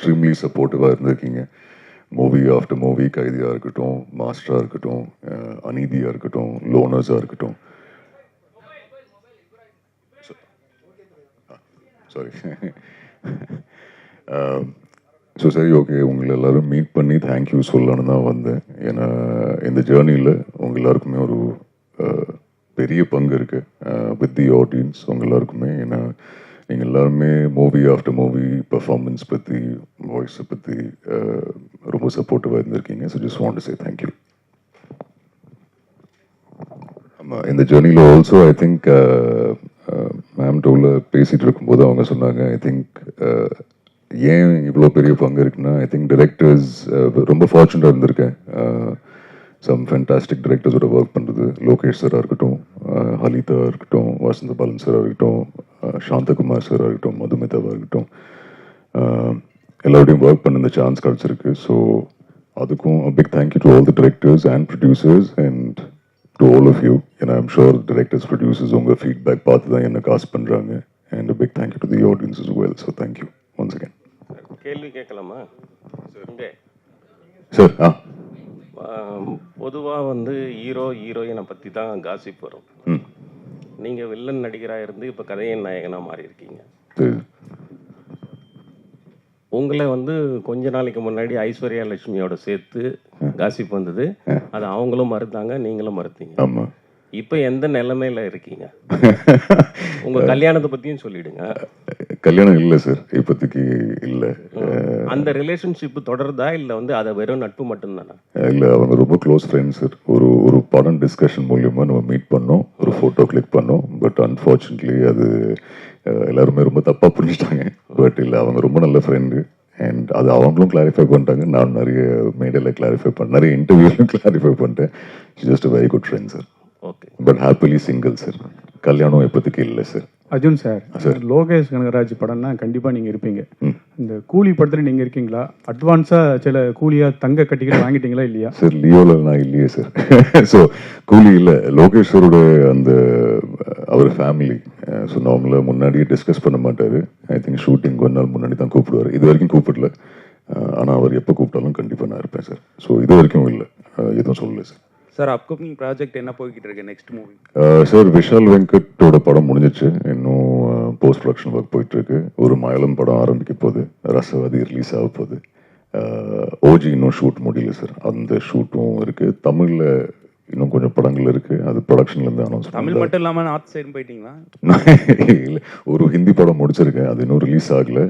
Extremely சப்போர்ட்டிவாக இருந்திருக்கீங்க. Movie after movie, கைதியாக இருக்கட்டும், மாஸ்டராக இருக்கட்டும், அநீதியாக இருக்கட்டும், லோனர்ஸாக இருக்கட்டும். சாரி. ஸோ சரி, ஓகே, உங்களை எல்லோரும் மீட் பண்ணி தேங்க்யூ சொல்லணும்னு தான் வந்தேன். ஏன்னா இந்த ஜேர்னியில் உங்கள் எல்லாருக்குமே ஒரு பெரிய பங்கு இருக்குது வித் தி ஆடியன்ஸ். உங்கள் எல்லாருக்குமே, ஏன்னா நீங்கள் எல்லாருமே மூவி ஆஃப்டர் மூவி பெர்ஃபார்மன்ஸ் பற்றி, வாய்ஸை பற்றி ரொம்ப சப்போர்ட்டிவாக இருந்திருக்கீங்க. So just want to say thank you. ஆமாம், இந்த ஜேர்னியில் ஆல்சோ ஐ திங்க் மேம் டோவில் பேசிகிட்டு இருக்கும்போது அவங்க சொன்னாங்க, ஐ திங்க் ஏன் இவ்வளோ பெரிய பங்கு இருக்குன்னா, ஐ திங்க் டிரெக்டர்ஸ் ரொம்ப ஃபார்ச்சுனேட்டாக இருந்திருக்கேன். சம் ஃபேண்டாஸ்டிக் டிரெக்டர்ஸோட ஒர்க் பண்ணுறது, லோகேஷ் சாராக இருக்கட்டும், ஹலிதா இருக்கட்டும், வசந்த பாலன் சாராக இருக்கட்டும், சாந்தகுமார் சாராக இருக்கட்டும், மதுமிதாவாக இருக்கட்டும், எல்லாரோடையும் ஒர்க் பண்ண இந்த சான்ஸ் கிடச்சிருக்கு. ஸோ அதுக்கும் big thank you to all the directors and producers and to all of you. ஏன்னா ஐம் ஷோர் டிரெக்டர்ஸ், ப்ரொடியூசர்ஸ் உங்கள் ஃபீட்பேக் பார்த்து தான் என்ன காசு பண்ணுறாங்க. And big thank you to the audience as well. So thank you once again. கேள்வி கேட்கலாமா சார்? பொதுவாக வந்து ஹீரோயினை பற்றி தான் காசிப் வரும். நீங்கள் வில்லன் நடிகராக இருந்து இப்போ கதையின் நாயகனாக மாறி இருக்கீங்க. உங்களை வந்து கொஞ்ச நாளைக்கு முன்னாடி ஐஸ்வர்யா லட்சுமியோட சேர்த்து காசிப் வந்தது. அது அவங்களும் மறுத்தாங்க, நீங்களும் மறுத்தீங்க. ஆமாம். இப்போ எந்த நிலைமையில இருக்கீங்க? உங்க கல்யாணத்தை பத்தியும் சொல்லிடுங்க. கல்யாணம் இல்லை சார், இப்போதைக்கு இல்லை. அந்த ரிலேஷன்ஷிப் தொடருதா இல்லை வந்து அதை வெறும் நட்பு மட்டும்தானா? இல்லை, அவங்க ரொம்ப க்ளோஸ் ஃப்ரெண்ட்ஸ் சார். ஒரு படம் டிஸ்கஷன் மூலியமாக நம்ம மீட் பண்ணோம், ஒரு ஃபோட்டோ கிளிக் பண்ணோம். பட் அன்ஃபார்ச்சுனேட்லி அது எல்லாருமே ரொம்ப தப்பாக புரிஞ்சுட்டாங்க. பட் இல்லை, அவங்க ரொம்ப நல்ல ஃப்ரெண்டு. அண்ட் அது அவங்களும் கிளாரிஃபை பண்ணிட்டாங்க. நான் நிறைய மேடையில் கிளாரிஃபை பண்ணேன், நிறைய இன்டர்வியூலையும் கிளாரிஃபை பண்ணிட்டேன். Just a very good friend sir. Okay. But happily single sir. கல்யாணம் இப்போதைக்கு இல்லை சார். அர்ஜுன் சார், லோகேஷ் கனகராஜ் படம்னா கண்டிப்பாக நீங்கள் இருப்பீங்க. இந்த கூலி படத்தில் நீங்கள் இருக்கீங்களா? அட்வான்ஸாக சில கூலியாக தங்க கட்டிக்கிட்டு வாங்கிட்டீங்களா இல்லையா? சார் லியோவில் நான் இல்லையே சார். ஸோ கூலி இல்லை. லோகேஷரோட அந்த அவர் ஃபேமிலி. ஸோ நார்மலாக முன்னாடியே டிஸ்கஸ் பண்ண மாட்டார். ஐ திங்க் ஷூட்டிங் ஒரு நாள் முன்னாடி தான் கூப்பிடுவார். இது வரைக்கும் கூப்பிடல. ஆனால் அவர் எப்போ கூப்பிட்டாலும் கண்டிப்பாக நான் இருப்பேன் சார். ஸோ இது வரைக்கும் இல்லை, எதுவும் சொல்லலை சார். சார், அப்கமிங் ப்ராஜெக்ட் என்ன போய்கிட்டு இருக்கு? நெக்ஸ்ட் மூவி சார் விஷால் வெங்கட்டோட படம் முடிஞ்சிச்சு. இன்னும் போஸ்ட் ப்ரொடக்ஷன் ஒர்க் போயிட்டு இருக்கு. ஒரு மலையாளம் படம் ஆரம்பிக்க போகுது, ரசவாதி ரிலீஸ் ஆக போகுது. ஓஜி இன்னும் ஷூட் முடியல சார், அந்த ஷூட்டும் இருக்கு. தமிழில் இன்னும் கொஞ்சம் படங்கள் இருக்கு, அது ப்ரொடக்ஷன்ல இருந்து அனௌன்ஸ். தமிழ் மட்டும் இல்லாமல் நார்த் சைடு போயிட்டீங்களா? இல்லை, ஒரு ஹிந்தி படம் முடிச்சிருக்கேன், அது இன்னும் ரிலீஸ் ஆகல.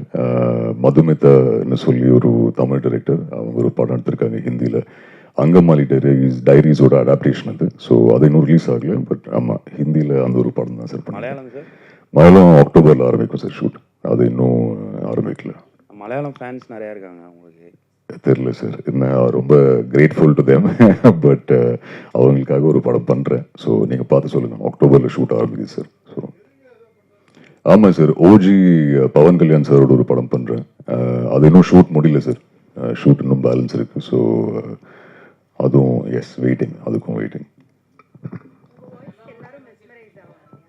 மதுமிதான்னு சொல்லி ஒரு தமிழ் டைரக்டர், அவங்க ஒரு படம் எடுத்திருக்காங்க ஹிந்தியில். அங்கமாலி டைரிஸோட அடாப்டேஷன் அது. ஸோ அது இன்னும் ரிலீஸ் ஆகல. பட் ஆமாம், ஹிந்தியில் அந்த ஒரு படம் தான் சார். மலையாளம் சார்? மலையாளம் அக்டோபரில் ஆரம்பிக்கும் சார் ஷூட். அது இன்னும் ஆரம்பிக்கல. மலையாளம் ஃபேன்ஸ் நிறையா இருக்காங்க உங்களுக்கு? தெரியல சார், நான் ரொம்ப கிரேட்ஃபுல் டு தேம். பட் அவங்களுக்காக ஒரு படம் பண்ணுறேன். ஸோ நீங்கள் பார்த்து சொல்லுங்கள். அக்டோபரில் ஷூட் ஆரம்பிக்குது சார். ஸோ ஆமாம் சார், ஓஜி பவன் கல்யாண் சாரோட ஒரு படம் பண்ணுறேன். அது இன்னும் ஷூட் முடியல சார். ஷூட் இன்னும் பேலன்ஸ் இருக்குது. ஸோ அதுவும் எஸ் வெயிட்டிங், அதுக்கும் வெயிட்டிங்.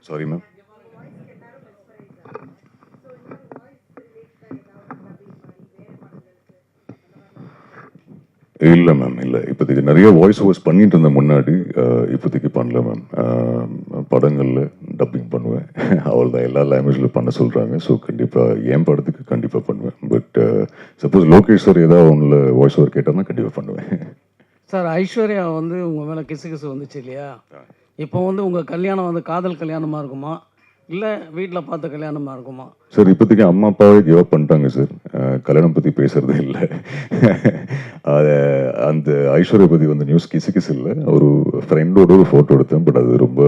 Sorry ma'am. இல்லை மேம், இல்லை. இப்போதைக்கு நிறைய வாய்ஸ் ஓவர்ஸ் பண்ணிட்டு இருந்தேன் முன்னாடி. இப்போதைக்கு பண்ணல மேம். படங்களில் டப்பிங் பண்ணுவேன், அவள் தான் எல்லா லாங்குவேஜில் பண்ண சொல்கிறாங்க. ஸோ கண்டிப்பாக என் படத்துக்கு கண்டிப்பாக பண்ணுவேன். பட் சப்போஸ் லோகேஷ் சார் ஏதாவது அவங்கள வாய்ஸ் ஓவர் கேட்டார்னா கண்டிப்பாக பண்ணுவேன். சார், ஐஸ்வர்யா வந்து உங்கள் மேலே கிசு வந்துச்சு இல்லையா? இப்போ வந்து உங்கள் கல்யாணம் வந்து காதல் கல்யாணமாக இருக்குமா இல்லை வீட்டில் பார்த்த கல்யாணமாக இருக்குமா? சார் இப்போதைக்கு அம்மா அப்பாவே கிவ் அப் பண்ணிட்டாங்க சார். கல்யாணம் பற்றி பேசுறதே இல்லை. அந்த ஐஸ்வர்யா பற்றி வந்து நியூஸ் கிசு இல்லை. ஒரு ஃப்ரெண்டோட ஒரு ஃபோட்டோ எடுத்தேன். பட் அது ரொம்ப,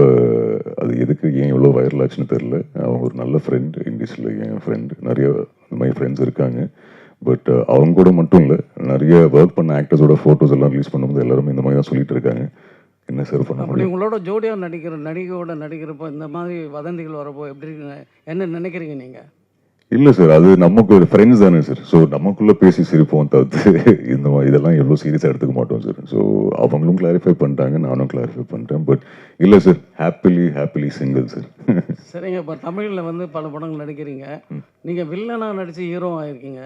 அது எதுக்கு ஏன் இவ்வளோ வைரல் ஆச்சுன்னு தெரில. அவங்க ஒரு நல்ல ஃப்ரெண்ட், இண்டஸ்ட்ரியில் என் ஃப்ரெண்ட், நிறைய இந்த மாதிரி ஃப்ரெண்ட்ஸ் இருக்காங்க. பட் அவங்க கூட மட்டும் இல்லை, நிறைய ஒர்க் பண்ண ஆக்டர்ஸோட ஃபோட்டோஸ் எல்லாம் ரிலீஸ் பண்ணும்போது எல்லாருமே இந்த மாதிரி தான் சொல்லிட்டு இருக்காங்க. என்ன சார் பண்ண அப்படி உங்களோட ஜோடியாக நடிகையோட நடிக்கிறப்போ இந்த மாதிரி வதந்திகள் வரப்போ எப்படி என்ன நினைக்கிறீங்க நீங்கள்? இல்லை சார், அது நமக்கு ஃப்ரெண்ட்ஸ் தானே சார். ஸோ நமக்குள்ளே பேசி சிரிப்போம் தவிர்த்து இந்த மாதிரி இதெல்லாம் எவ்வளோ சீரியஸாக எடுத்துக்க மாட்டோம் சார். ஸோ அவங்களும் கிளாரிஃபை பண்ணிட்டாங்க, நானும் கிளாரிஃபை பண்ணிட்டேன். பட் இல்லை சார், ஹாப்பிலி சிங்கிள் சார். சரிங்க. இப்போ தமிழில் வந்து பல படங்கள் நடிக்கிறீங்க. நீங்கள் வில்லனாக நடித்து ஹீரோ ஆகிருக்கீங்க.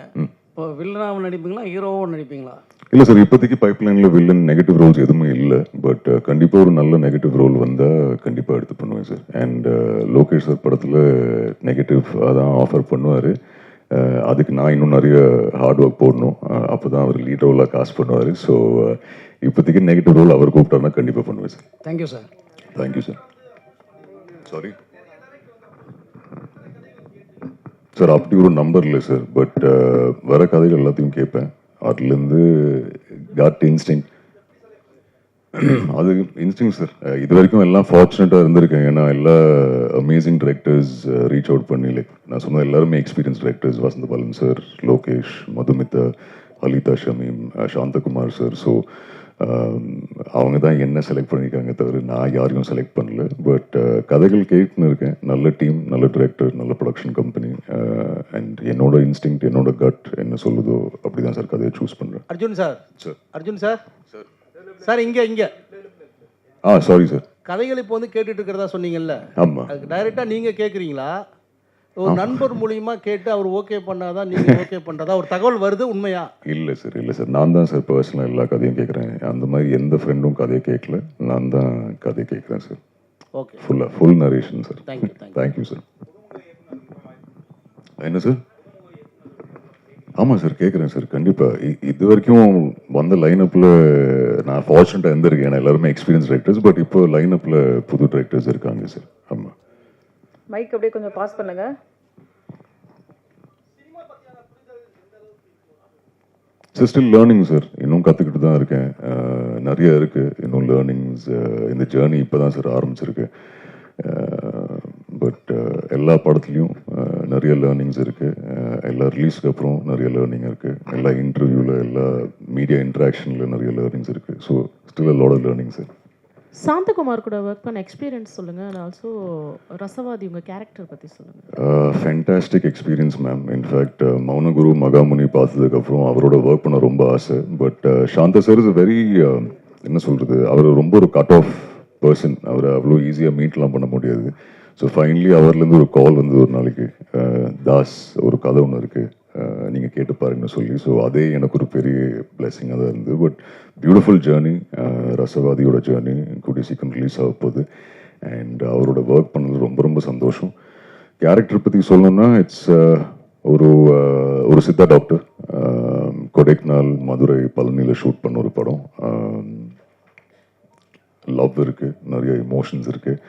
இப்போ வில்லனாகவும் நடிப்பீங்களா, ஹீரோவும் நடிப்பீங்களா? இல்லை சார், இப்போதைக்கு பைப்லைனில் வில்லன் நெகட்டிவ் ரோல்ஸ் எதுவுமே இல்லை. பட் கண்டிப்பாக ஒரு நல்ல நெகட்டிவ் ரோல் வந்தால் கண்டிப்பாக எடுத்து பண்ணுவேன் சார். அண்ட் லோகேஷ் சார் படத்தில் நெகட்டிவ் அதான் ஆஃபர் பண்ணுவார். அதுக்கு நான் இன்னும் நிறைய ஹார்ட் ஒர்க் போடணும். அப்போ தான் அவர் லீட் ரோலாக காஸ்ட் பண்ணுவார். ஸோ இப்போதைக்கு நெகட்டிவ் ரோல் அவர் கூப்பிட்டாருன்னா கண்டிப்பாக பண்ணுவேன் sir. Thank you sir. Thank you sir. Sorry sir, அப்படி ஒரு நம்பர் இல்லை சார். பட் வர கதைகள் எல்லாத்தையும் கேட்பேன். அதுலேருந்து காட் இன்ஸ்டிங், அது இன்ஸ்டிங் சார். இது வரைக்கும் எல்லாம் ஃபார்ச்சுனேட்டாக இருந்திருக்கேன். ஏன்னா எல்லா அமேசிங் டிரெக்டர்ஸ் ரீச் அவுட் பண்ணி, லைக் நான் சொன்ன எல்லாருமே experience directors. Vasantha Balan sir, Lokesh, Madhumitha, Halitha Shameem, Santhakumar sir. So அவங்க தான் என்ன செலக்ட் பண்ணியிருக்காங்க தவிர நான் யாரையும் செலக்ட் பண்ணல. பட் கதைகள் கேட்டுன்னு இருக்கேன். நல்ல டீம், நல்ல டிரெக்டர், நல்ல ப்ரொடக்ஷன் கம்பெனி. அண்ட் என்னோட இன்ஸ்டிங், என்னோட கட் என்ன சொல்லுதோ அப்படி தான் சார் கதையை சூஸ் பண்ணுறேன். Arjun sir. Sir. Arjun sir. Sir இங்கே சாரி சார். கதைகள் இப்போ வந்து கேட்டுட்டு இருக்கிறதா சொன்னீங்கல்ல, ஆமாம். அதுக்கு டைரெக்டாக நீங்கள் கேட்குறீங்களா, ஒரு நண்பர் மூலியமா கேட்டு அவர் ஓகே பண்ணாதான் நீங்கள் ஓகே பண்ணுறதா ஒரு தகவல் வருது, உண்மையா? இல்லை சார், இல்லை சார். நான் தான் சார் பர்சனலாக எல்லா கதையும் கேட்குறேன். அந்த மாதிரி எந்த ஃப்ரெண்டும் கதையை கேட்கல, நான் தான் கதையை கேட்குறேன் sir. Okay, full narration sir. Thank you sir. என்ன சார்? ஆமாம் சார், கேட்குறேன் சார். கண்டிப்பாக இது வரைக்கும் வந்த லைனப்பில் நான் ஃபார்ச்சுனேட்டாக இருந்திருக்கேன். ஏன்னா எல்லாருமே எக்ஸ்பீரியன்ஸ் டிரெக்டர்ஸ். பட் இப்போ லைனப்பில் புது டிரெக்டர்ஸ் இருக்காங்க சார். ஆமாம். மைக் அப்படியே கொஞ்சம் பாஸ் பண்ணுங்க. Sir still learning sir. இன்னும் கற்றுக்கிட்டு தான் இருக்கேன். நிறைய இருக்குது இன்னும் லேர்னிங்ஸ். இந்த ஜேர்னி இப்போ தான் சார் ஆரம்பிச்சிருக்கு. பட் எல்லா படத்துலையும் நிறைய லேர்னிங்ஸ் இருக்குது. எல்லா ரிலீஸ்க்கு அப்புறம் நிறைய லேர்னிங் இருக்குது. எல்லா இன்டர்வியூவில், எல்லா மீடியா இன்ட்ராக்ஷனில் நிறைய லேர்னிங்ஸ் இருக்குது. So still lot of learning sir. Santhakumar கூட ஒர்க் பண்ண எக்ஸ்பீரியன்ஸ் சொல்லுங்கள். அண்ட் ஆல்சோ ரசவாதி உங்கள் கேரக்டர் பற்றி சொல்லுங்கள். Fantastic experience ma'am. In fact Mounaguru, Magamuni பார்த்ததுக்கப்புறம் அவரோட ஒர்க் பண்ண ரொம்ப ஆசை. But Santha sir is very, என்ன சொல்கிறது, அவர் ரொம்ப ஒரு கட் ஆஃப் பர்சன். அவரை அவ்வளோ ஈஸியாக மீட்லாம் பண்ண முடியாது. ஸோ ஃபைனலி அவர்லேருந்து ஒரு கால் வந்தது ஒரு நாளைக்கு, தாஸ் ஒரு கதை ஒன்று இருக்குது, நீங்கள் கேட்டு பாருங்கன்னு சொல்லி. ஸோ அதே எனக்கு ஒரு பெரிய பிளெஸிங்காக தான் இருந்தது. But beautiful journey. ரசவாதியோட ஜேர்னி கூடிய சீக்கிரம் ரிலீஸ் ஆக போகுது. அண்ட் அவரோட ஒர்க் பண்ணது ரொம்ப ரொம்ப சந்தோஷம். கேரக்டர் பற்றி சொல்லணும்னா இட்ஸ் ஒரு சித்தா டாக்டர். கொடைக்கானல், மதுரை, பழனியில் ஷூட் பண்ண ஒரு படம். லவ் இருக்குது, நிறைய எமோஷன்ஸ் இருக்குது.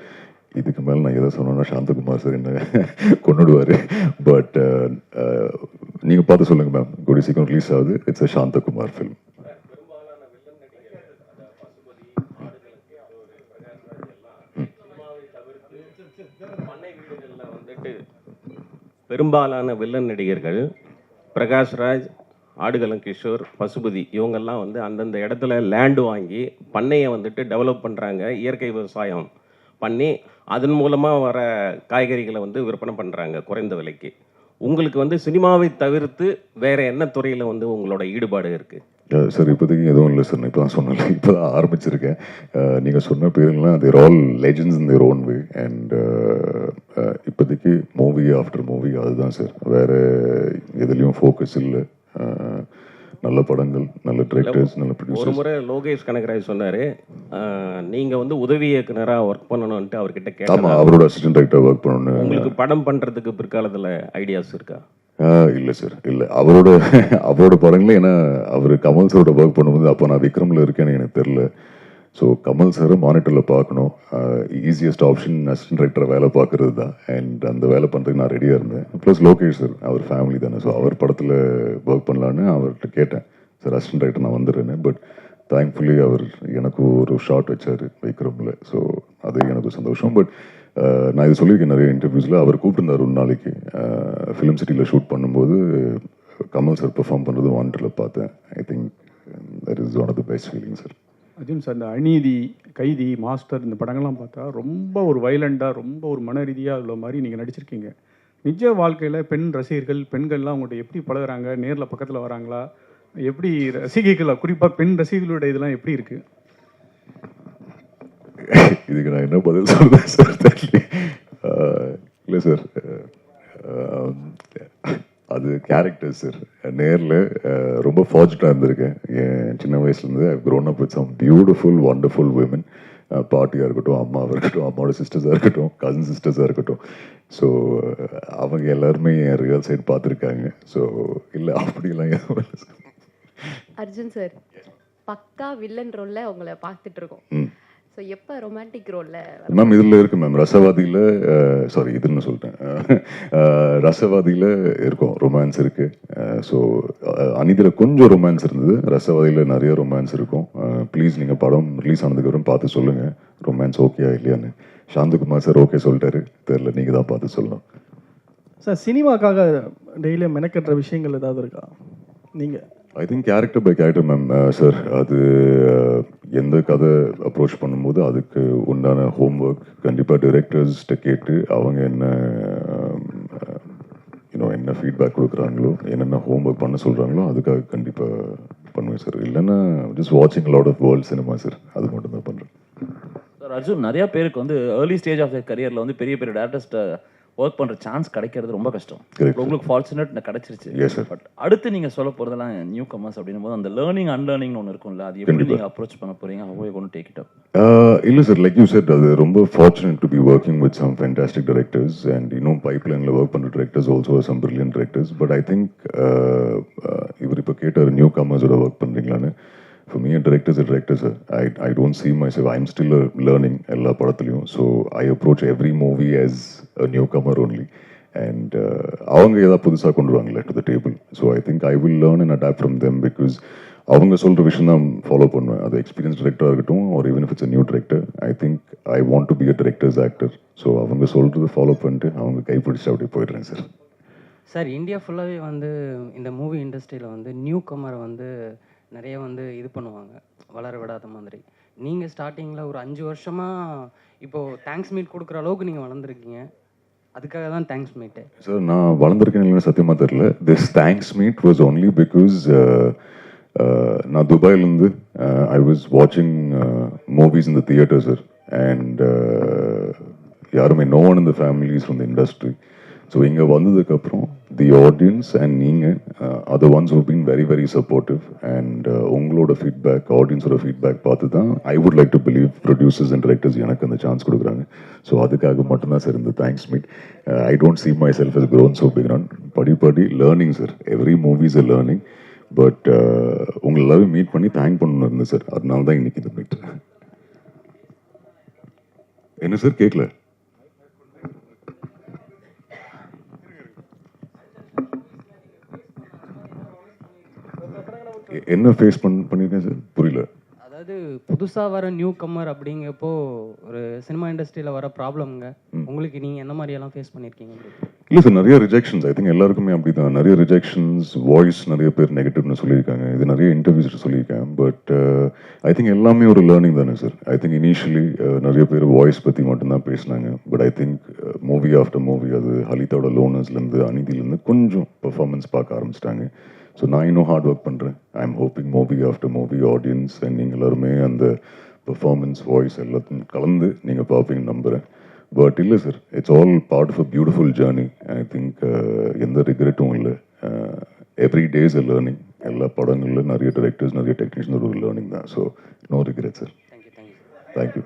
இதுக்கு மேலே நான் எதை சொன்னேன்னா சாந்தகுமார் சார் என்ன கொண்டுடுவார். பட் நீங்கள் பார்த்து சொல்லுங்கள் மேம். கூடிய சீக்கிரம் ரிலீஸ் ஆகுது. It's a Santhakumar film. பெரும்பாலான வில்லன் நடிகர்கள் பிரகாஷ்ராஜ், ஆடுகளம் கிஷோர், பசுபதி இவங்கெல்லாம் வந்து அந்தந்த இடத்துல லேண்டு வாங்கி பண்ணையை வந்துட்டு டெவலப் பண்ணுறாங்க. இயற்கை விவசாயம் பண்ணி அதன் மூலமாக வர காய்கறிகளை வந்து விற்பனை பண்ணுறாங்க குறைந்த விலைக்கு. உங்களுக்கு வந்து சினிமாவை தவிர்த்து வேற என்ன துறையில் வந்து உங்களோட ஈடுபாடு இருக்குது? சார் இப்போதைக்கு எதுவும் இல்லை சார். நான் இப்போ தான் சொன்னேன், இப்போ தான் ஆரம்பிச்சிருக்கேன். நீங்கள் சொன்ன பேருங்களாம் they're all legends in their own way. And இப்போதைக்கு மூவி ஆஃப்டர் மூவி அதுதான் சார். வேறு எதுலேயும் ஃபோக்கஸ் இல்லை. நல்ல படங்கள், நல்ல டிரெக்டர்ஸ், நல்ல ப்ரொடியூசர்ஸ். ஒரு முறை லோகேஷ் கனகராஜ் சொன்னார், நீங்கள் வந்து உதவி இயக்குனராக ஒர்க் பண்ணணும்ன்ட்டு அவர்கிட்ட கேட்டேன். ஆமாம், அவரோட அசிஸ்டன்ட் டைரக்டர் ஒர்க் பண்ணணும்னு. உங்களுக்கு படம் பண்ணுறதுக்கு பிற்காலத்தில் ஐடியாஸ் இருக்கா? இல்லை சார், இல்லை. அவரோட படங்களே, ஏன்னா அவர் கமல் சாரோட ஒர்க் பண்ணும்போது அப்போ நான் விக்ரமில் இருக்கேன்னு எனக்கு தெரில. ஸோ கமல் சாரை மானிட்டரில் பார்க்கணும். ஈஸியஸ்ட் ஆப்ஷன் அசிஸ்டன்ட் டைரக்டரை வேலை பார்க்குறது தான். அண்ட் அந்த வேலை பண்ணுறதுக்கு நான் ரெடியாக இருந்தேன். ப்ளஸ் லோகேஷ் சார் அவர் ஃபேமிலி தானே. ஸோ அவர் படத்தில் ஒர்க் பண்ணலான்னு அவர்கிட்ட கேட்டேன். சார் அசிஸ்டன்ட் டைரக்டர் நான் வந்துடுறேன்னு. பட் தேங்க்ஃபுல்லி அவர் எனக்கு ஒரு ஷாட் வச்சார் விக்ரமில். ஸோ அது எனக்கு சந்தோஷம். பட் நான் இது சொல்லியிருக்கேன் நிறைய இன்டர்வியூஸில். அவர் கூப்பிட்டுருந்தார் ஒரு நாளைக்கு ஃபிலிம் சிட்டியில் ஷூட் பண்ணும்போது கமல் சார் பெர்ஃபார்ம் பண்ணுறது வாண்டரில் பார்த்தேன். I think that is one of the best feeling sir. Arjun sir, இந்த அநீதி, கைதி, மாஸ்டர் இந்த படங்கள்லாம் பார்த்தா ரொம்ப ஒரு வைலண்டாக, ரொம்ப ஒரு மன ரீதியாக உள்ள மாதிரி நீங்கள் நடிச்சிருக்கீங்க. நிஜ வாழ்க்கையில் பெண் ரசிகர்கள், பெண்கள்லாம் உங்கள்கிட்ட எப்படி பழகுறாங்க? நேரில் பக்கத்தில் வராங்களா? எப்படி ரசிகைகள், குறிப்பாக பெண் ரசிகர்களோட இதெல்லாம் எப்படி இருக்குது? இதுக்கு நான் என்ன பதில் சொல்றேன் சார் தெரியல. இல்லை சார், அது கேரக்டர் சார். நேரில் ரொம்ப ஃபார்ச்சுனேட்டாக இருந்திருக்கேன். என் சின்ன வயசுலேருந்து I grown up with some beautiful wonderful women. பாட்டியாக இருக்கட்டும், அம்மாவாக இருக்கட்டும், அம்மாவோட சிஸ்டர்ஸாக இருக்கட்டும், கசின் சிஸ்டர்ஸாக இருக்கட்டும். ஸோ அவங்க எல்லாருமே என் ரியல் சைட் பார்த்துருக்காங்க. ஸோ இல்லை அப்படிலாம் எதுவும் இல்லை சார். அர்ஜுன் சார், பக்கா வில்லன் ரோல்ல உங்களை பார்த்துட்டு இருக்கோம். ஸோ எப்போ ரொமான்டிக் ரோல்ல? மேம் இதில் இருக்கு மேம். ரசவாதியில் சாரி இதுன்னு சொல்லிட்டேன். ரசவாதியில் இருக்கும், ரொமான்ஸ் இருக்கு. ஸோ அநீதியில் கொஞ்சம் ரொமான்ஸ் இருந்தது, ரசவாதியில் நிறைய ரொமான்ஸ் இருக்கும். ப்ளீஸ் நீங்கள் படம் ரிலீஸ் ஆனதுக்கப்புறம் பார்த்து சொல்லுங்கள் ரொமான்ஸ் ஓகேயா இல்லையான்னு. சாந்தகுமார் சார் ஓகே சொல்லிட்டாரு, தெரில, நீங்கள் தான் பார்த்து சொல்லணும். சார் சினிமாக்காக டெய்லியும் மெனக்கட்டுற விஷயங்கள் ஏதாவது இருக்கா நீங்கள்? I think character by character ma'am sir. அது எந்த கதை அப்ரோச் பண்ணும்போது அதுக்கு உண்டான ஹோம்ஒர்க் கண்டிப்பாக டிரெக்டர்ஸ்கிட்ட கேட்டு அவங்க என்ன என்ன ஃபீட்பேக் கொடுக்குறாங்களோ, என்னென்ன ஹோம்ஒர்க் பண்ண சொல்கிறாங்களோ அதுக்காக கண்டிப்பாக பண்ணுவேன் சார். இல்லைன்னா ஜஸ்ட் வாட்சிங் lot of world cinema sir, அது மட்டும் தான் பண்ணுறேன். சார் அர்ஜுன், நிறைய பேருக்கு வந்து ஏர்லி ஸ்டேஜ் ஆஃப் த கரியரில் வந்து பெரிய பெரிய டேரக்டர்ஸ்ட்டை ஒர்க் பண்ணுற சான்ஸ் கிடைக்கிறது ரொம்ப கஷ்டம். உங்களுக்கு ஃபார்ச்சுனேட் கிடைச்சிருச்சு. பட் அடுத்து நீங்கள் சொல்ல போகிறதெல்லாம் நியூ கமர்ஸ் அப்படின்னும் போது அந்த லேர்னிங் அன்லேர்னிங்னு ஒன்று இருக்கும்ல, அது எப்படி நீங்கள் அப்ரோச் பண்ண போகிறீங்க? How you going to take it up? இல்லை சார், லைக் யூ செட், அது ரொம்ப fortunate to be working with some fantastic directors and இன்னும் பைப்லைனில் ஒர்க் பண்ணுற directors also some brilliant directors. But I think இவர் இப்போ கேட்டார் நியூ கமர்ஸோட ஒர்க் பண்ணுறீங்களான்னு. For me, a director is a director, sir. I don't see myself. I'm still learning எல்லா படத்துலையும். So I approach every movie as a newcomer only. And அவங்க ஏதாவது புதுசாக கொண்டு வருவாங்களே to the table. So I think I will learn and adapt from them. Because அவங்க சொல்கிற விஷயம் தான் ஃபாலோ பண்ணுவேன். அது எக்ஸ்பீரியன்ஸ் டிரெக்டராக இருக்கட்டும் R even if it's a new director. I think I want to be a directors actor. So அவங்க சொல்கிறது follow பண்ணிட்டு அவங்க கைப்பிடிச்சு அப்படியே போயிடுறேன் சார். சார் இந்தியா ஃபுல்லாகவே வந்து இந்த மூவி இண்டஸ்ட்ரியில் வந்து நியூ கமரை வந்து நிறைய வந்து இது பண்ணுவாங்க, வளர விடாத மாதிரி. நீங்கள் ஸ்டார்டிங்கில் ஒரு 5 வருஷமாக இப்போது தேங்க்ஸ் மீட் கொடுக்குற அளவுக்கு நீங்கள் வளர்ந்துருக்கீங்க. அதுக்காக தான் தேங்க்ஸ் மீட்டு சார். நான் வளர்ந்துருக்கேன் இல்லைன்னு சத்தியமாக தெரியல. This thanks meet was only because நான் துபாயிலேருந்து ஐ வாஸ் வாட்சிங் movies in the theatre sir. And யாருமே no one in the families from the industry. So இங்கே வந்ததுக்கப்புறம் தி ஆடியன்ஸ் அண்ட் நீங்கள் other ones who been very very supportive. And உங்களோட feedback, ஆடியன்ஸோட feedback பார்த்து தான் I would like to believe producers and directors எனக்கு அந்த சான்ஸ் கொடுக்குறாங்க. ஸோ அதுக்காக மட்டும்தான் சார் இந்த thanks meet. I don't see myself as grown so big on. படி learning sir. Every movie is a learning. But உங்களை எல்லாரும் மீட் பண்ணி தேங்க் பண்ணணும் இருந்தது சார். அதனால தான் இன்னைக்கு இந்த மீட். என்ன சார் கேட்கல? என்ன ஃபேஸ் பண்ணியிருக்கேன் சார்? புரியல. அதாவது புதுசாக வர நியூ கம்மர் அப்படிங்கப்போ ஒரு சினிமா இண்டஸ்ட்ரியில் வர ப்ராப்ளம்ங்க உங்களுக்கு நீங்கள் என்ன மாதிரியெல்லாம் ஃபேஸ் பண்ணியிருக்கீங்க? இல்லை சார், நிறைய ரிஜெக்ஷன்ஸ். ஐ திங்க் எல்லாருக்குமே அப்படி தான். நிறைய ரிஜெக்ஷன்ஸ், வாய்ஸ் நிறைய பேர் நெகட்டிவ்னு சொல்லியிருக்காங்க. இது நிறைய இன்டர்வியூஸ் சொல்லியிருக்கேன். பட் ஐ திங்க் எல்லாமே ஒரு லேர்னிங் தானே சார். ஐ திங்க் இனிஷியலி நிறைய பேர் வாய்ஸ் பற்றி மட்டும்தான் பேசினாங்க. But I think movie after movie, அது ஹலிதாவோட லோனர்ஸ்லேருந்து அநீதியிலேருந்து கொஞ்சம் பெர்ஃபார்மன்ஸ் பார்க்க ஆரம்பிச்சிட்டாங்க. ஸோ நான் இன்னும் ஹார்ட் ஒர்க் பண்ணுறேன். I am hoping movie after movie audience and நீங்கள் எல்லாருமே அந்த பெர்ஃபார்மன்ஸ், வாய்ஸ் எல்லாத்தையும் கலந்து நீங்கள் பார்ப்பீங்கன்னு நம்புகிறேன். பட் இல்லை sir, it's all part of a beautiful journey. I think எந்த ரிக்ரெட்டும் இல்லை. Every day is a learning. எல்லா படங்களில் நிறைய டைரக்டர்ஸ், நிறைய டெக்னீஷியன்ஸ் ஒரு லேர்னிங் தான். So no regret sir. Thank you.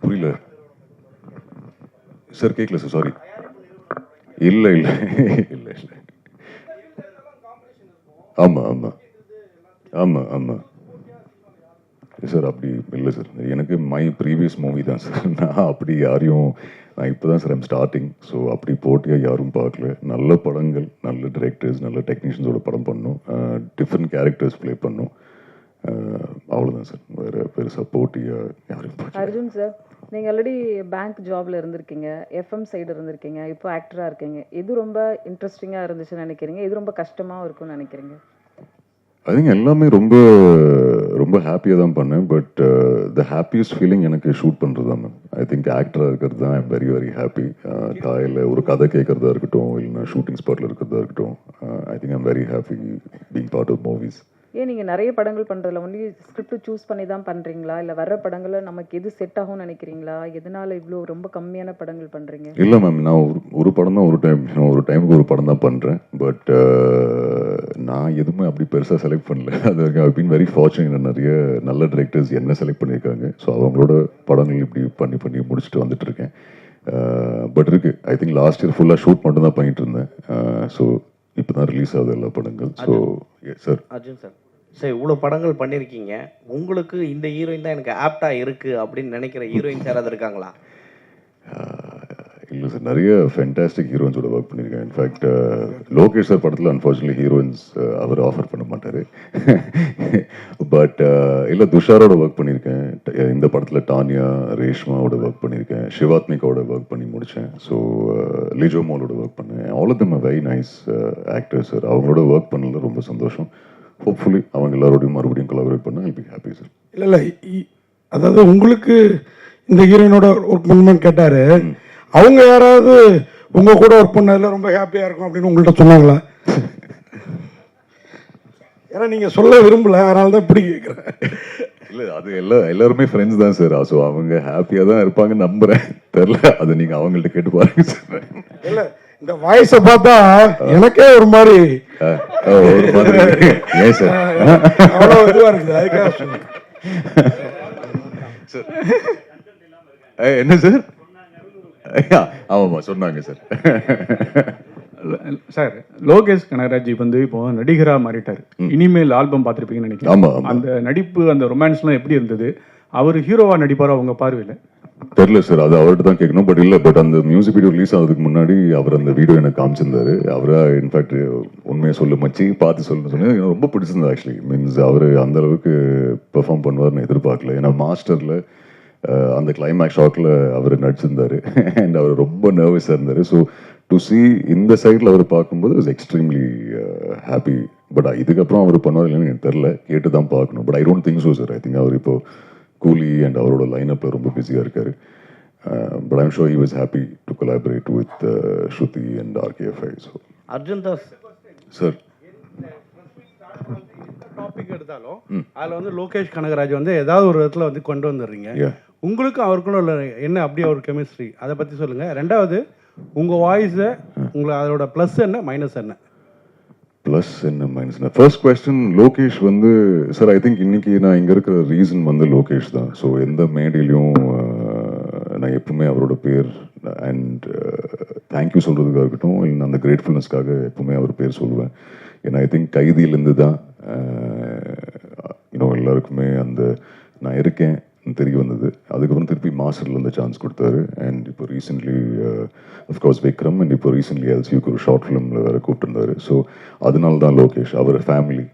புரியல சார், கேட்கல சார், சாரி. இல்லை இல்லை இல்லை இல்லை. ஆமாம் ஆமாம் ஆமாம் ஆமாம் சார். அப்படி இல்லை சார். எனக்கு மை ப்ரீவியஸ் மூவி தான் சார். நான் அப்படி யாரையும், நான் இப்போ தான் சார் ஐம் ஸ்டார்டிங். ஸோ அப்படி போட்டியாக யாரும் பார்க்கல. நல்ல படங்கள், நல்ல டிரெக்டர்ஸ், நல்ல டெக்னீஷியன்ஸோட படம் பண்ணணும், டிஃப்ரெண்ட் கேரக்டர்ஸ் ப்ளே பண்ணணும். அவ்வளோதான் சார். வேறு பெருசாக போட்டியாக யாரும் பார்க்கல. அர்ஜுன் சார், நீங்கள் ஆல்ரெடி பேங்க் ஜாப்ல இருந்திருக்கீங்க, எஃப்எம் சைடு இருந்திருக்கீங்க, இப்போ ஆக்டராக இருக்கீங்க. எது ரொம்ப இன்ட்ரெஸ்டிங்காக இருந்துச்சுன்னு நினைக்கிறீங்க? எது ரொம்ப கஷ்டமாக இருக்கும்னு நினைக்கிறீங்க? ஐ திங்க் எல்லாமே ரொம்ப ரொம்ப ஹாப்பியாக தான் பண்ணேன். பட் த ஹாப்பியஸ்ட் ஃபீலிங் எனக்கு ஷூட் பண்ணுறது தான் மேம். ஐ திங்க் ஆக்டராக இருக்கிறது தான் I am very very happy. தாயில் ஒரு கதை கேட்குறதா இருக்கட்டும், இல்லைன்னா ஷூட்டிங் ஸ்பாட்டில் இருக்கிறதா இருக்கட்டும், I think I am very happy being part of movies. ஏன் நீங்கள் நிறைய படங்கள் பண்ணுறதுல ஒன்லி ஸ்கிரிப்ட் சூஸ் பண்ணி தான் பண்ணுறீங்களா, இல்லை வர்ற படங்களை நமக்கு எது செட் ஆகும்னு நினைக்கிறீங்களா? எதனால இவ்வளோ ரொம்ப கம்மியான படங்கள் பண்ணுறீங்க? இல்லை மேம், நான் ஒரு படம் தான் ஒரு டைமுக்கு ஒரு படம் தான் பண்ணுறேன். பட் நான் எதுவுமே அப்படி பெருசாக செலக்ட் பண்ணல. அது வரைக்கும் ஐ பீன் வெரி ஃபார்ச்சுனேட். நிறைய நல்ல டிரெக்டர்ஸ் என்ன செலக்ட் பண்ணியிருக்காங்க. ஸோ அவங்களோட படங்கள் இப்படி பண்ணி முடிச்சுட்டு வந்துட்டு இருக்கேன். பட் இருக்கு, ஐ திங்க் லாஸ்ட் இயர் ஃபுல்லாக ஷூட் மட்டும் தான் பண்ணிட்டு இருந்தேன். ஸோ இப்போ தான் ரிலீஸ் ஆகுது எல்லா படங்கள். ஸோ சார் அர்ஜுன் சார், சரி இவ்வளோ படங்கள் பண்ணியிருக்கீங்க, உங்களுக்கு இந்த ஹீரோயின் தான் எனக்கு ஆப்டாக இருக்குது அப்படின்னு நினைக்கிற ஹீரோயின்ஸ் யாராவது இருக்காங்களா? இல்லை சார், நிறைய ஃபென்டாஸ்டிக் ஹீரோயின்ஸோட ஒர்க் பண்ணியிருக்கேன். இன்ஃபேக்ட் லோகேஷ் சார் படத்தில் அன்ஃபார்ச்சுனேட்லி ஹீரோயின்ஸ் அவர் ஆஃபர் பண்ண மாட்டார். பட் இல்லை, துஷாரோட ஒர்க் பண்ணியிருக்கேன். இந்த படத்தில் டானியா, ரேஷ்மாவோட ஒர்க் பண்ணியிருக்கேன். சிவாத்மிகாவோட ஒர்க் பண்ணி முடித்தேன். ஸோ லிஜோ மாலோட ஒர்க் பண்ணேன். All of them are very nice actors sir. அவங்களோட ஒர்க் பண்ணல ரொம்ப சந்தோஷம். ஹோப்ஃபுல்லி அவங்க எல்லாரோடையும் மறுபடியும் கொலாபரேட் பண்ண ஐ பி ஹாப்பி சார். இல்லை அதாவது உங்களுக்கு இந்த ஹீரோயினோட ஒர்க் பண்ணணும்னு கேட்டார். அவங்க யாராவது உங்க கூட ஒர்க் பண்ணதில் ரொம்ப ஹாப்பியாக இருக்கும் அப்படின்னு உங்கள்கிட்ட சொன்னாங்களா? ஏன்னா நீங்கள் சொல்ல விரும்பல, அதனால தான் இப்படி கேட்குறேன். இல்லை, அது எல்லாருமே ஃப்ரெண்ட்ஸ் தான் சார். ஸோ அவங்க ஹாப்பியாக தான் இருப்பாங்க நம்புகிறேன். தெரில, அதை நீங்கள் அவங்கள்ட்ட கேட்டு பாருங்க சார். இல்லை, இந்த வாய்ஸை பார்த்தா எனக்கே ஒரு மாதிரி ஏன் சார் அவ்வளோ இதுவாக இருக்குது. அதுக்காக சொன்னேன். என்ன சார்? ஆமாம்மா சொன்னாங்க சார். சார், லோகேஷ் கனகராஜ் வந்து இப்போ நடிகரா மாறிட்டார். இனிமேல் ஆல்பம் பார்த்துருப்பீங்கன்னு நினைக்கிறேன். அந்த நடிப்பு, அந்த ரொமான்ஸ்லாம் எப்படி இருந்தது? அவர் ஹீரோவா நடிப்பாரா உங்க பார்வையில்? தெரியல சார், அது அவர்கிட்ட தான் கேட்கணும். பட் இல்லை, பட் அந்த மியூசிக் வீடியோ ரிலீஸ் ஆகிறதுக்கு முன்னாடி அவர் அந்த வீடியோ எனக்கு காமிச்சிருந்தாரு. அவரா இன்ஃபேக்ட் உண்மையை சொல்லு மச்சி, பார்த்து சொல்லுன்னு சொன்னேன். எனக்கு ரொம்ப பிடிச்சிருந்தது ஆக்சுவலி. மீன்ஸ் அவர் அந்த அளவுக்கு பெர்ஃபார்ம் பண்ணுவார்னு எதிர்பார்க்கல. ஏன்னா மாஸ்டரில் அந்த கிளைமேக்ஸ் ஷாட்டில் அவர் நடிச்சிருந்தாரு. அண்ட் அவர் ரொம்ப நர்வஸாக இருந்தார். ஸோ டு சி இந்த சைடில் அவர் பார்க்கும்போது இஸ் எக்ஸ்ட்ரீம்லி ஹாப்பி. பட் இதுக்கப்புறம் அவர் பண்ணுவார் இல்லைன்னு எனக்கு தெரில, கேட்டு தான் பார்க்கணும். But I don't think so sir. I think அவர் இப்போ கூலி அண்ட் அவரோட லைனப்பில் ரொம்ப பிஸியாக இருக்கார். But I'm sure he was happy to collaborate with Shruti and RKFI. So Arjun Das sir, topic எடுத்தாலும் அதில் வந்து லோகேஷ் கனகராஜ் வந்து ஏதாவது ஒரு இடத்துல வந்து கொண்டு வந்துடுறீங்க. உங்களுக்கும் அவருக்குள்ள உள்ள என்ன அப்படியே ஒரு கெமிஸ்ட்ரி, அதை பற்றி சொல்லுங்கள். ரெண்டாவது, உங்கள் வாய்ஸை உங்களை அதோட ப்ளஸ் என்ன மைனஸ் என்ன? ப்ளஸ் என்ன மைனஸ் என்ன? ஃபர்ஸ்ட் கொஸ்டின், லோகேஷ் வந்து சார் ஐ திங்க் இன்னைக்கு நான் இங்கே இருக்கிற ரீசன் வந்து லோகேஷ் தான். ஸோ எந்த மேடையிலையும் நான் எப்பவுமே அவரோட பேர் அண்ட் தேங்க்யூ சொல்கிறதுக்காக இருக்கட்டும், இல்லை அந்த கிரேட்ஃபுல்னஸ்க்காக எப்பவுமே அவர் பேர் சொல்லுவேன். ஏன்னா ஐ திங்க் கைதியிலேருந்து தான் இன்னும் எல்லாருக்குமே அந்த நான் இருக்கேன் தெரிய வந்தது. அதுக்கப்புறம் திருப்பி மாஸ்டரில் இந்த சான்ஸ் கொடுத்தாரு. அண்ட் இப்போ ரீசெண்ட்லி அஃப்கோர்ஸ் விக்ரம், அண்ட் இப்போ ரீசெண்ட்லி எல்சியூக்கு ஒரு ஷார்ட் ஃபிலிமில் வேறு கூப்பிட்டுருந்தாரு. ஸோ அதனால தான் லோகேஷ் அவர் ஃபேமிலி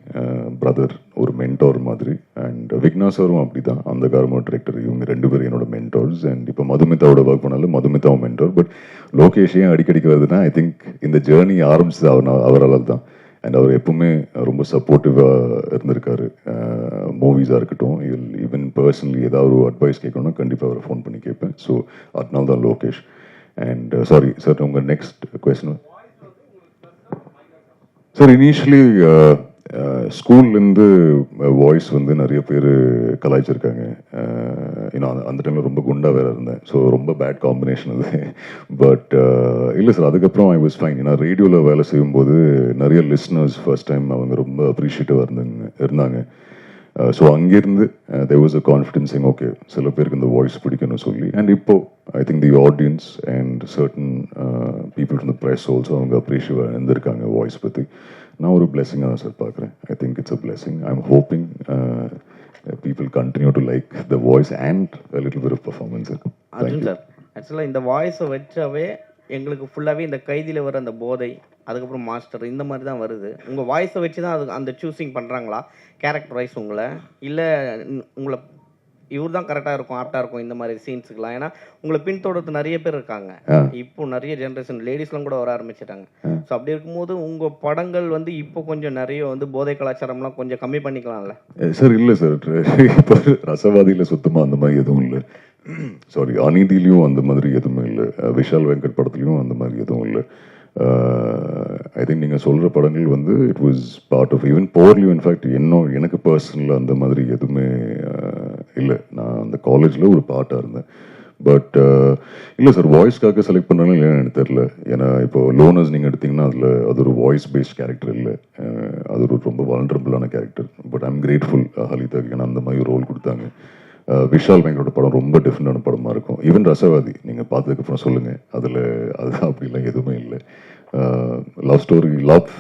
பிரதர், ஒரு மென்டார் மாதிரி. அண்ட் விக்னா சாரும் அப்படி தான், அந்த கார்மோ டிரெக்டர். இவங்க ரெண்டு பேரும் என்னோட மென்டார்ஸ். அண்ட் இப்போ மதுமிதாவோட ஒர்க் பண்ணாலும் மதுமிதாவும் மென்டார். பட் லோகேஷ் ஏன் அடிக்கடிக்கு வருதுன்னா ஐ திங்க் இந்த ஜேர்னி ஆரம்பிச்சது அவரால் தான். அண்ட் அவர் எப்பவுமே ரொம்ப சப்போர்ட்டிவாக இருந்திருக்காரு. மூவிஸாக இருக்கட்டும், ஈவன் பர்சனலி ஏதாவது ஒரு அட்வைஸ் கேட்கணும்னா கண்டிப்பாக அவரை ஃபோன் பண்ணி கேட்பேன். ஸோ அதனால தான் லோகேஷ். அண்ட் சாரி சார், உங்கள் நெக்ஸ்ட் கொஸ்டின் சார். இனிஷியலி ஸ்கூல்லேருந்து வாய்ஸ் வந்து நிறைய பேர் கலாய்ச்சிருக்காங்க. ஏன்னா அந்த டைமில் ரொம்ப குண்டா வேறு இருந்தேன். ஸோ ரொம்ப பேட் காம்பினேஷன் அது. பட் இல்லை சார், அதுக்கப்புறம் ஐ வாஸ் ஃபைன். ஏன்னா ரேடியோவில் வேலை செய்யும்போது நிறைய லிஸ்னர்ஸ் ஃபர்ஸ்ட் டைம் அவங்க ரொம்ப அப்ரிஷியேட்டிவாக இருந்தாங்க. ஸோ அங்கேருந்து தேர் வாஸ் அ கான்ஃபிடென்ஸிங், ஓகே சில பேருக்கு இந்த வாய்ஸ் பிடிக்கணும்னு சொல்லி. அண்ட் இப்போ I think the audience and certain people from the press also அவங்க அப்ரிஷியேட்டிவாக இருந்திருக்காங்க வாய்ஸ் பற்றி. நான் ஒரு பிளெஸிங்காக தான் சார் பார்க்குறேன். I think it's a blessing. I am hoping people continue to like the voice and a little bit of performance. Arjun sir, ஆக்சுவலாக இந்த வாய்ஸை வச்சாவே எங்களுக்கு ஃபுல்லாகவே இந்த கைதியில் வர அந்த போதை, அதுக்கப்புறம் மாஸ்டர், இந்த மாதிரி தான் வருது. உங்கள் வாய்ஸை வச்சு தான் அது அந்த சூஸிங் பண்ணுறாங்களா கேரக்டர் வைஸ் உங்களை, இல்லை உங்களை இவர் தான் கரெக்டாக இருக்கும், ஆப்டாக இருக்கும் இந்த மாதிரி சீன்ஸுக்கெலாம்? ஏன்னா உங்களை பின்தொடர்ந்து நிறைய பேர் இருக்காங்க. இப்போ நிறைய ஜென்ரேஷன் லேடிஸ்லாம் கூட வர ஆரம்பிச்சிட்டாங்க. ஸோ அப்படி இருக்கும்போது உங்கள் படங்கள் வந்து இப்போ கொஞ்சம் நிறைய வந்து போதை கலாச்சாரம்லாம் கொஞ்சம் கம்மி பண்ணிக்கலாம்ல சார்? இல்லை சார், இப்போ ரசவாதியில் சுத்தமாக அந்த மாதிரி எதுவும் இல்லை. சாரி, அநீதியிலையும் அந்த மாதிரி எதுவுமே இல்லை. விஷால் வெங்கட் படத்துலையும் அந்த மாதிரி எதுவும் இல்லை. ஐ திங்க் நீங்கள் சொல்கிற படங்கள் வந்து it was part of even போர்லியும் இன்ஃபேக்ட் எனக்கு பர்சனலாக அந்த மாதிரி எதுவுமே இல்லை. நான் அந்த காலேஜில் ஒரு பார்ட்டாக இருந்தேன். பட் இல்லை சார், வாய்ஸ்க்காக செலக்ட் பண்ணாலும் இல்லைன்னு எனக்கு தெரில. ஏன்னா இப்போ லோனர்ஸ் நீங்கள் எடுத்திங்கன்னா அதில் அது ஒரு வாய்ஸ் பேஸ்ட் கேரக்டர் இல்லை, அது ஒரு ரொம்ப வல்னரபிளான கேரக்டர். பட் ஐம் கிரேட்ஃபுல் ஹலிதாக்கு, ஏன்னா அந்த மாதிரி ரோல் கொடுத்தாங்க. விஷால் வெங்கடோட படம் ரொம்ப டிஃப்ரெண்டான படமாக இருக்கும். ஈவன் ரசவாதி நீங்கள் பார்த்ததுக்கப்புறம் சொல்லுங்கள், அதில் அதுதான் அப்படிலாம் எதுவுமே இல்லை. லவ் ஸ்டோரி, லவ்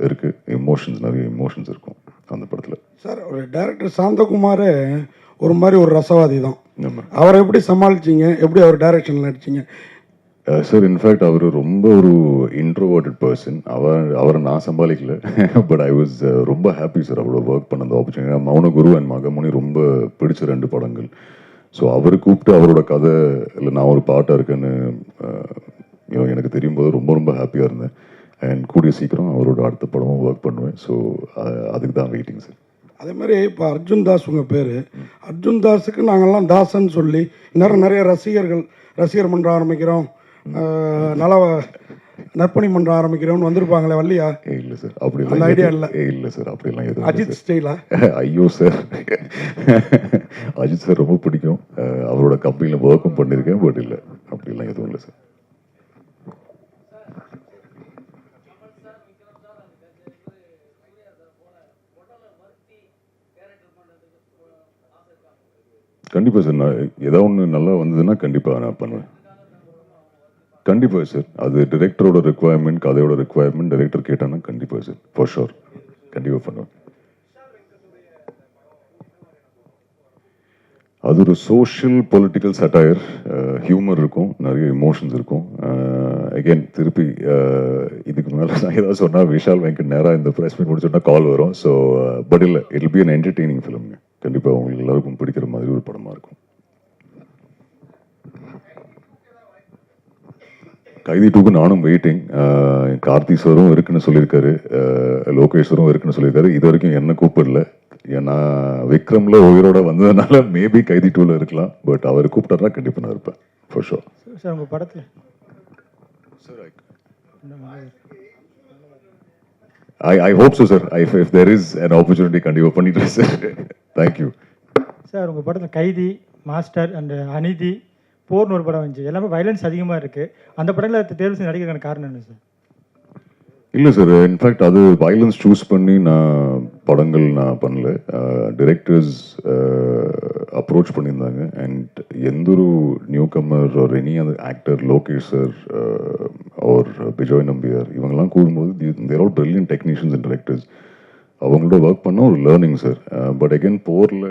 இருக்குது, எமோஷன்ஸ், நிறைய எமோஷன்ஸ் இருக்கும் அந்த படத்தில். சார், ஒரு டைரக்டர் சாந்தகுமார் ஒரு மாதிரி ஒரு ரசவாதி தான். அவரை எப்படி சமாளிச்சிங்க? எப்படி அவர் டைரக்ஷனில் நடிச்சிங்க? சார், இன்ஃபேக்ட் அவர் ரொம்ப ஒரு இன்ட்ரோவர்டட் பர்சன். அவரை நான் சமாளிக்கல. பட் ஐ வாஸ் ரொம்ப ஹாப்பி சார் அவரோட ஒர்க் பண்ண அந்த ஆப்பர்ச்சுனிட்டி. மௌனகுரு அண்ட் மகமுனி ரொம்ப பிடிச்ச 2 படங்கள். ஸோ அவர் கூப்பிட்டு அவரோட கதை இல்லை நான் ஒரு பாட்டாக இருக்கேன்னு எனக்கு தெரியும் போது ரொம்ப ரொம்ப ஹாப்பியாக இருந்தேன். அண்ட் கூடிய சீக்கிரம் அவரோட அடுத்த படமும் ஒர்க் பண்ணுவேன். ஸோ அதுக்கு தான் வெயிட்டிங் சார். அதே மாதிரி இப்போ அர்ஜுன் தாஸ் உங்கள் பேர். அர்ஜுன் தாஸுக்கு நாங்கள்லாம் தாசன்னு சொல்லி நிறைய ரசிகர் மன்றம் ஆரம்பிக்கிறோம், நற்பணி மன்றம் ஆரம்பிக்கிறோம்னு வந்திருப்பாங்களே, வரலையா? இல்லை சார், அப்படி அந்த ஐடியா இல்லை. இல்லை சார், அப்படிலாம் எதுவும். அஜித் ஸ்டைலா? ஐயோ சார், அஜித் சார் ரொம்ப பிடிக்கும், அவரோட கம்பெனியில் ஒர்க்கும் பண்ணியிருக்கேன். பட் இல்லை, அப்படிலாம் எதுவும் இல்லை சார். கண்டிப்பாக சார், நான் ஏதோ ஒன்று நல்லா வந்ததுன்னா கண்டிப்பாக நான் பண்ணுவேன். கண்டிப்பாக சார், அது டிரெக்டரோட ரெக்குவயர்மெண்ட், கதையோட ரெக்குவயர்மெண்ட், டைரக்டர் கேட்டானா கண்டிப்பாக சார், ஃபார் ஷோர் கண்டிப்பாக பண்ணுவேன். அது ஒரு சோஷியல் பொலிட்டிக்கல் சட்டையர், ஹியூமர் இருக்கும், நிறைய எமோஷன்ஸ் இருக்கும். அகெயின் திருப்பி இதுக்கு மேலே நான் ஏதாவது சொன்னால் விஷால் வெங்கட் நேராக இந்த ப்ரெஸ் மீட் முடிச்சோன்னா கால் வரும். ஸோ பட் இல்லை, it will be an entertaining ஃபிலிம்ங்க. கண்டிப்பாக உங்களுக்கு எல்லாருக்கும் பிடிக்கிற மாதிரி ஒரு படமாக இருக்கும். கைதி 2க்கு நானும் வெயிட்டிங். கார்த்தி சாரும் இருக்குன்னு சொல்லியிருக்காரு, லோகேஷ் சாரும் இருக்குன்னு சொல்லியிருக்காரு. இது வரைக்கும் என்ன கூப்பிடல. ஏன்னா விக்ரமில் உயிரோட வந்ததுனால மேபி கைதி 2ல இருக்கலாம். பட் அவர் கூப்பிட்டாருனா கண்டிப்பாக நான் இருப்பேன், ஃபார் ஷோர். சார், உங்கள் படத்தில் I hope so, sir. If there is an opportunity, கண்டிப்பாக பண்ணிடுறேன் சார். Thank you sir. உங்கள் படத்தில் கைதி, மாஸ்டர் அண்ட் அநீதி, போர்னு ஒரு படம் வந்துச்சு. எல்லாமே வயலன்ஸ் அதிகமாக இருக்குது. அந்த படத்தில் தேர்வு செய்ய நடிக்கிறதுக்கான காரணம் என்ன சார்? இல்லை சார், இன்ஃபேக்ட் அது வயலன்ஸ் சூஸ் பண்ணி படங்கள் நான் பண்ணல. டிரெக்டர்ஸ் அப்ரோச் பண்ணியிருந்தாங்க. அண்ட் எந்த ஒரு நியூ கம்மர் ஒரு any other actor, Lokesh sir ஒரு பிஜோய் நம்பியார், இவங்கெல்லாம் கூடும்போது they're all brilliant technicians and directors. அவங்களோட ஒர்க் பண்ண ஒரு லேர்னிங் சார். பட் அகெயின் போரில்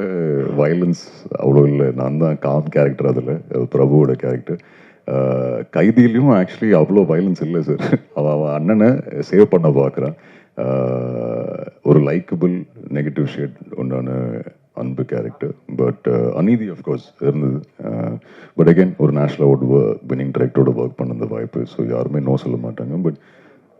வயலன்ஸ் அவ்வளோ இல்லை. நான் தான் காம் கேரக்டர், அதில் பிரபுவோட கேரக்டர். கைதியிலையும் ஆக்சுவலி அவ்வளோ வயலன்ஸ் இல்லை சார். அவன் அண்ணனை சேவ் பண்ண பார்க்குறான். ஒரு லைக்கபிள் நெகட்டிவ் ஷேட் உண்டான அன்பு கேரக்டர். பட் அநீதி அஃப்கோர்ஸ் இருந்தது. பட் அகெயின் ஒரு நேஷனல் அவார்டு வின்னிங் டைரக்டரோட ஒர்க் பண்ண அந்த வாய்ப்பு. ஸோ யாருமே நோ சொல்ல மாட்டாங்க. பட்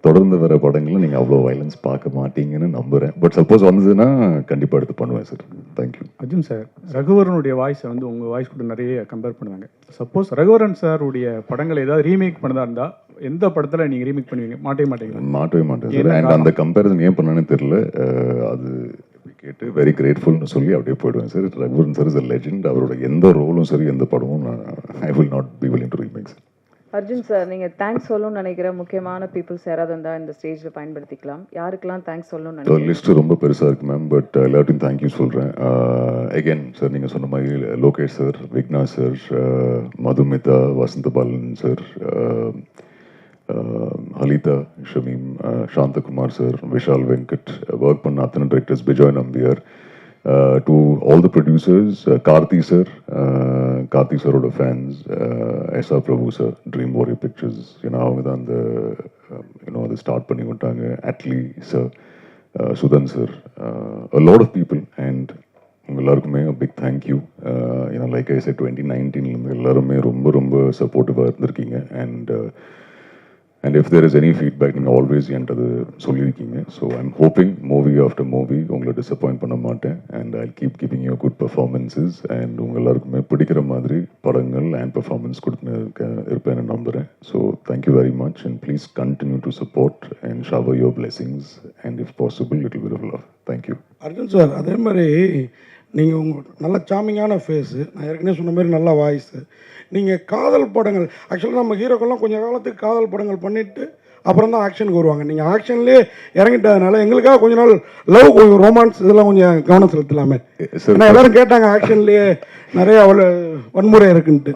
தொடர்ந்து வர படங்களில் நீங்கள் அவ்வளோ வயலன்ஸ் பார்க்க மாட்டீங்கன்னு நம்புகிறேன். பட் சப்போஸ் வந்ததுன்னா கண்டிப்பாக எடுத்து பண்ணுவேன் சார். தேங்க்யூ. அர்ஜுன் சார், ரகுவரனுடைய வாய்ஸை வந்து உங்கள் வாய்ஸ் கூட நிறைய கம்பேர் பண்ணுவாங்க. சப்போஸ் ரகுவரன் சாருடைய படங்களை ஏதாவது ரீமேக் பண்ணதா இருந்தால் எந்த படத்தில் நீங்கள் ரீமேக் பண்ணுவீங்க? மாட்டவே மாட்டேன் சார். அண்ட் அந்த கம்பேரிசன் ஏன் பண்ணானே தெரியல. அது கேட்டு வெரி கிரேட்ஃபுல்னு சொல்லி அப்படியே போயிடுவேன் sir. Raghuvaran sir is a legend. அவரோட எந்த ரோலும் சரி, எந்த படமும் I will not be willing to remake sir. Arjun sir, நீங்கள் தேங்க்ஸ் சொல்லணும்னு நினைக்கிற முக்கியமான பீப்புள்ஸ் யாராவது இருந்தால் இந்த ஸ்டேஜில் பயன்படுத்திக்கலாம். யாருக்கெல்லாம் தேங்க்ஸ் சொல்லணும்னு நினைக்கிறேன்? லிஸ்ட் ரொம்ப பெருசாக இருக்குது மேம். பட் எல்லாத்தையும் தேங்க்யூ சொல்கிறேன். அகெயின் சார், நீங்கள் சொன்ன மாதிரி Lokesh sir, Vigna sir, Madhumitha, Vasantha Balan sir, Halitha, Shameem, Santhakumar sir, Vishal Venkat, work பண்ண அத்தனை directors, Bejoy Nambiar, to all the producers, Karthi sir, Karthi sir oda fans, S.R. Prabhu sir, Dream Warrior Pictures, avanga dhaan the start panni vittaanga, Atlee sir, Sudan sir, a lot of people. And எல்லாருக்குமே a big thank you. Like I said, 2019 எல்லாருமே ரொம்ப ரொம்ப சப்போர்ட்டிவாக இருந்திருக்கீங்க. And if there is any feedback நீங்கள் always என்கிட்ட அது சொல்லியிருக்கீங்க. So I'm hoping movie after movie உங்களை டிசப்பாயிண்ட் பண்ண மாட்டேன். And I keep keeping you good performances and உங்கள் எல்லாருக்குமே பிடிக்கிற மாதிரி படங்கள் அண்ட் பெர்ஃபார்மன்ஸ் கொடுத்து இருப்பேன்னு நம்புகிறேன். So thank you very much and please continue to support and shower your blessings and if possible little bit of love. Thank you. Arjun sir, அதே மாதிரி நீங்கள் உங்கள் நல்ல சாமிங்கான ஃபேஸு, நான் ஏற்கனவே சொன்ன மாதிரி நல்ல வாய்ஸு, நீங்கள் காதல் படங்கள் ஆக்சுவலாக நம்ம ஹீரோக்கெல்லாம் கொஞ்சம் காலத்துக்கு காதல் படங்கள் பண்ணிவிட்டு அப்புறம் தான் ஆக்ஷனுக்கு வருவாங்க. நீங்கள் ஆக்ஷன்லேயே இறங்கிட்டதுனால எங்களுக்காக கொஞ்ச நாள் லவ், கொஞ்சம் ரொமான்ஸ் இதெல்லாம் கொஞ்சம் கவனம் செலுத்தலாமே. ஏன்னா எல்லாரும் கேட்டாங்க ஆக்ஷன்லேயே நிறைய அவ்வளோ வன்முறை இருக்குன்ட்டு.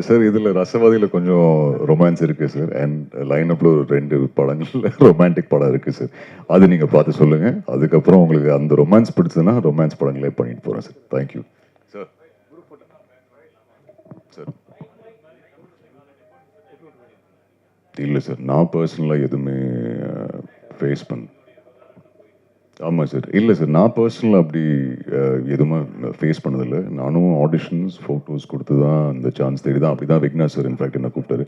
சார் இதில் ரசவாதியில் கொஞ்சம் ரொமான்ஸ் இருக்குது சார். அண்ட் லைனப்பில் ஒரு 2 படங்கள் ரொமான்டிக் படம் இருக்குது சார். அது நீங்கள் பார்த்து சொல்லுங்கள். அதுக்கப்புறம் உங்களுக்கு அந்த ரொமான்ஸ் பிடிச்சதுன்னா ரொமான்ஸ் படங்களே பண்ணிட்டு போகிறேன் சார். Thank you sir. சார் இல்லை சார், நான் பர்சனலாக எதுவுமே ஃபேஸ் பண்ண. ஆமாம் சார், இல்லை சார், நான் பர்சனலாக அப்படி எதுவுமே ஃபேஸ் பண்ணதில்லை. நானும் ஆடிஷன்ஸ் ஃபோட்டோஸ் கொடுத்து தான் அந்த சான்ஸ் தேடி தான் அப்படி தான் விக்னேஷ் சார் இன்ஃபேக்ட் என்ன கூப்பிட்டாரு.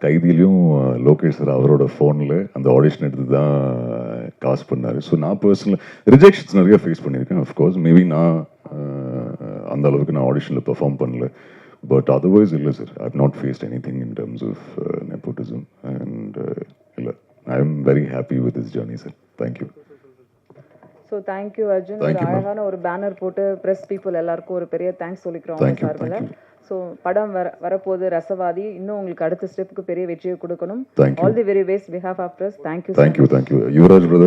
கைதிலையும் லோகேஷ் சார் அவரோட ஃபோனில் அந்த ஆடிஷன் எடுத்து தான் காசு பண்ணார். ஸோ நான் பர்சனலாக ரிஜெக்ஷன்ஸ் நிறைய ஃபேஸ் பண்ணியிருக்கேன். அஃப்கோர்ஸ் மேபி நான் அந்த அளவுக்கு நான் ஆடிஷனில் பெர்ஃபார்ம் பண்ணல. பட் அதர்வைஸ் இல்லை sir, I have not faced any thing in terms of nepotism. And இல்லை, I am very happy with this journey sir. Thank you. So thank you Arjun. ஒரு அழகான ஒரு பேனர் போட்டு ப்ரெஸ் பீப்புள் எல்லாருக்கும் ஒரு பெரிய தேங்க்ஸ் சொல்லிக்கிறோம் அவங்க சார்பில். ஸோ படம் வரப்போது ரசவாதி, இன்னும் உங்களுக்கு அடுத்த ஸ்டெப்புக்கு பெரிய வெற்றியை கொடுக்கணும். All the very best behalf of press. Thank you. Thank you. Yuvaraj brother.